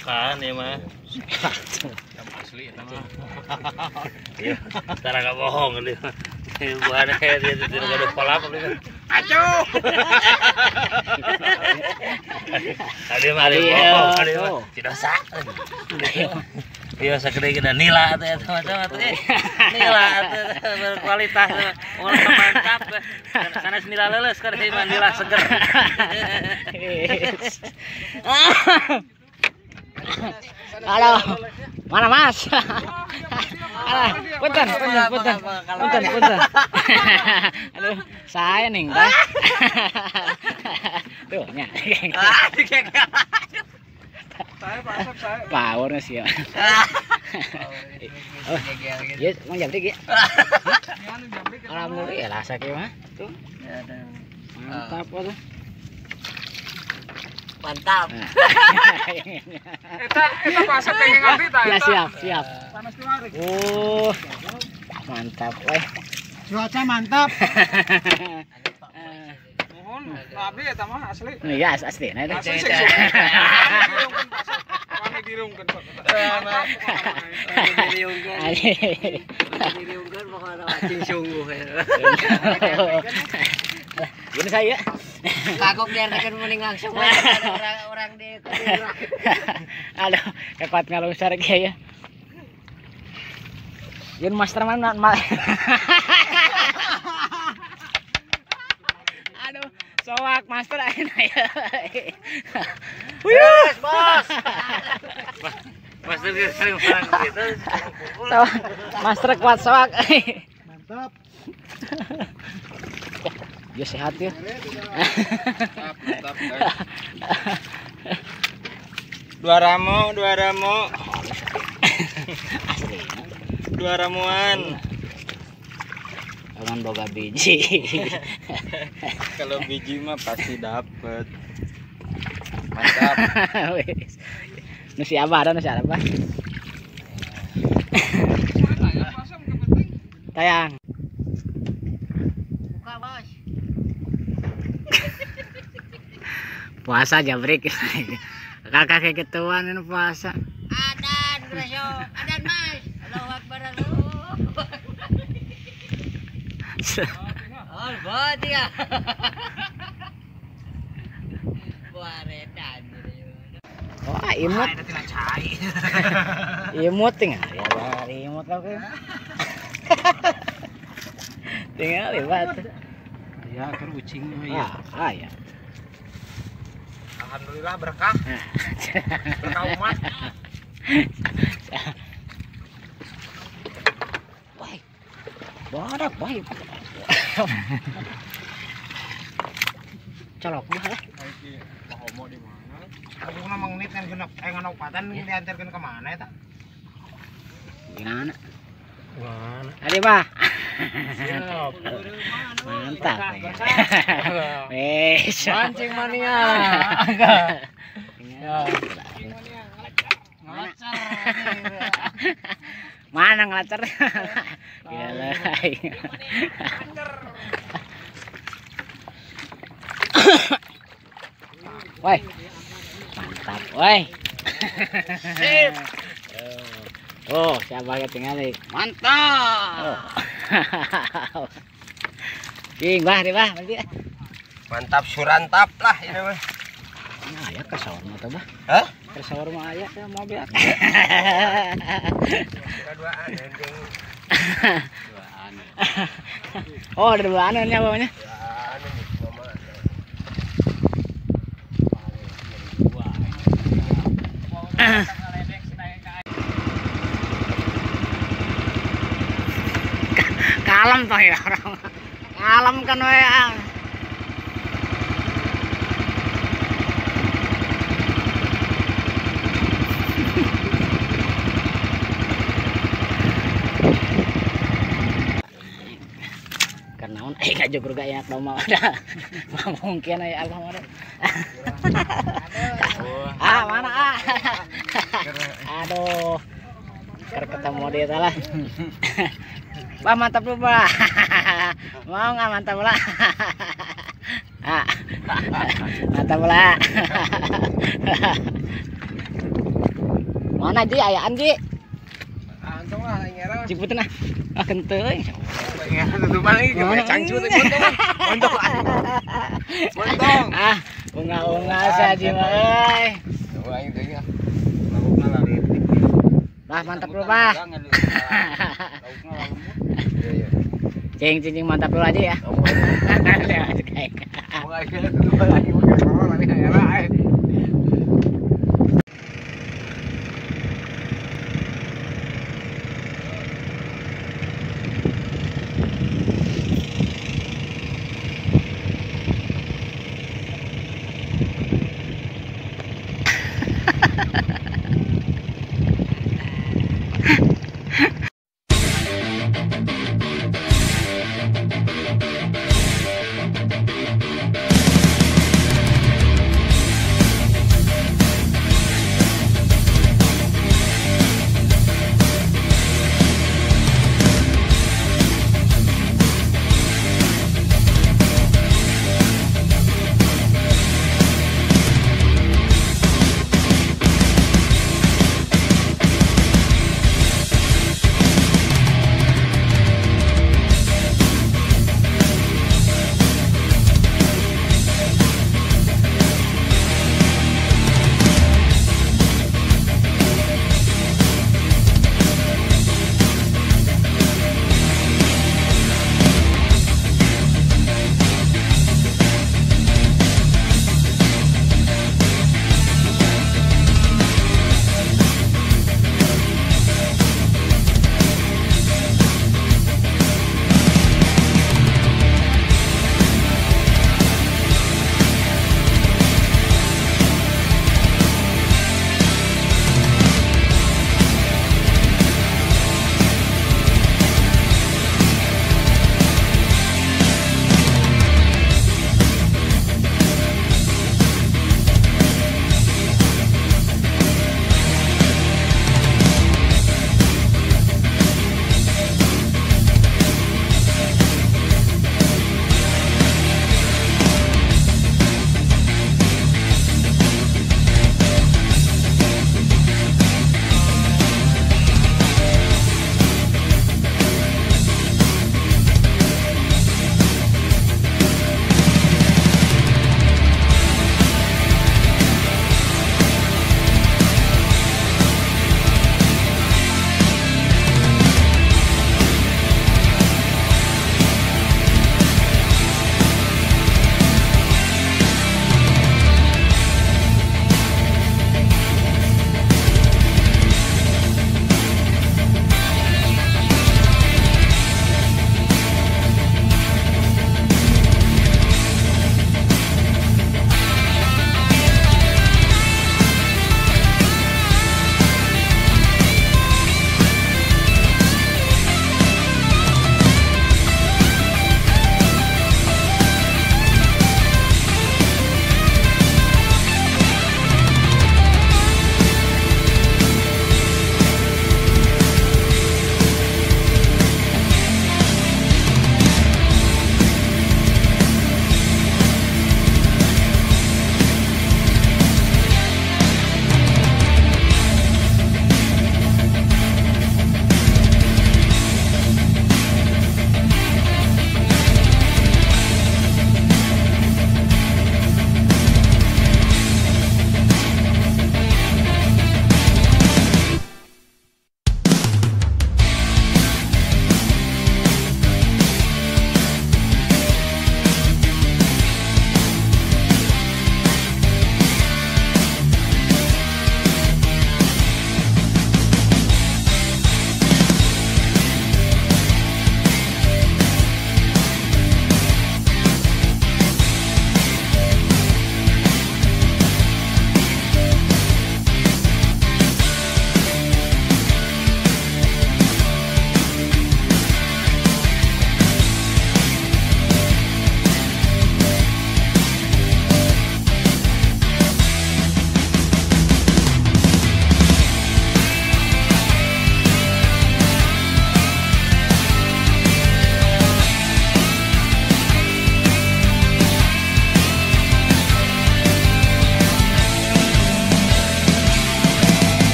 Bukan ya mah. Asli itu mah. Iya, cara nggak bohong ini. Bukan kayak dia tidak ada pola apa ini. Acuh. Tadi mah bohong, tadi mah tidak sah. Iya segede kita nila atau macam-macam nila berkualitas orang mantap sana nila leles kan nila seger. Halo, mana Mas? Punten. Aduh, saya nih, Teh. Tuh, nya. Power sih ya. Oh, ya mau jambrik ya. Alhamdulillah sakit mah. Tuh. Mantap tuh. Mantap. Eta pasat pengen ngambil ta. Ya siap. Panas kemari. Oh. Mantap weh. Cuaca mantap. Mohon, nabi eta mah asli. Iya asli. Nah, Asli sih. Kami dirungkeun. Diriungkeun pokona cing sungguh. Gini saya. Kagok diartikan mending langsung orang di kedua. Aduh, kekuat ngalungsar ya. Yun master mana? Aduh, soak master ayeuna ya. Yes, bos. Master dia sering orang gitu. Soak, master kuat soak. Mantap. Dia sehat ya. Mantap. Dua ramu. Asli. Dua ramuan. Jangan boga biji. Kalau biji mah pasti dapet. Mantap. Wis. Nu si Abah ada nu si Abah. Tayang. Buka, Bos. Puasa jabrik. Kakak kayak gituan ini puasa. Adan, Bro. Adan, Mas. Allahu Akbar. Oh, bot ya. Waredan. Wah, imut. Imut tinggal. Ya, imut kau kan. Tinggal libat. Ya, kan ucing Ya. Alhamdulillah berkah. Berkah umat. Baik. Badak baik. Colok bah. Homo di mana? Aku na mangnit kan genep nganopatan diantarkeun ke mana eta? Gimana? Mana? Ade bah. Siap. Mantap. Wes. Mancing mania. Mana ngelacer? Gila. Woi. Mantap, woi. Sip. Oh, siapa yang tinggal nih? Mantap. King, bah, di bah, nanti. Mantap surantap lah ini mah. Nah, ya ke sawar mah tuh, bah. Hah? Ke sawar mah aya ke mobil. Duaan ending. Oh, ada duaan nya bawahnya. Kalem toh ya orang. Kalem kan we. Karena gak jugur gak enak dong mau ada. Mungkin ya Allah ada. Mana Aduh. Ker ketemu dia salah. Bah mantap lu bah. Mau nggak mantap lah. Mantap lah. Mana Ji ayaan Ji? Antong lah ngera. Ciputin ah. Ah kenteu euy. Ngera tutupan lagi ke cangcut montong. Montong. Montong. Ah, unga-unga saja mah euy. Coba aing teh nya. Laukna lari. Bah mantap dulu, Bah. Iya. Cing mantap dulu aja ya. Mau aja tutupan lagi pakai lari ngera.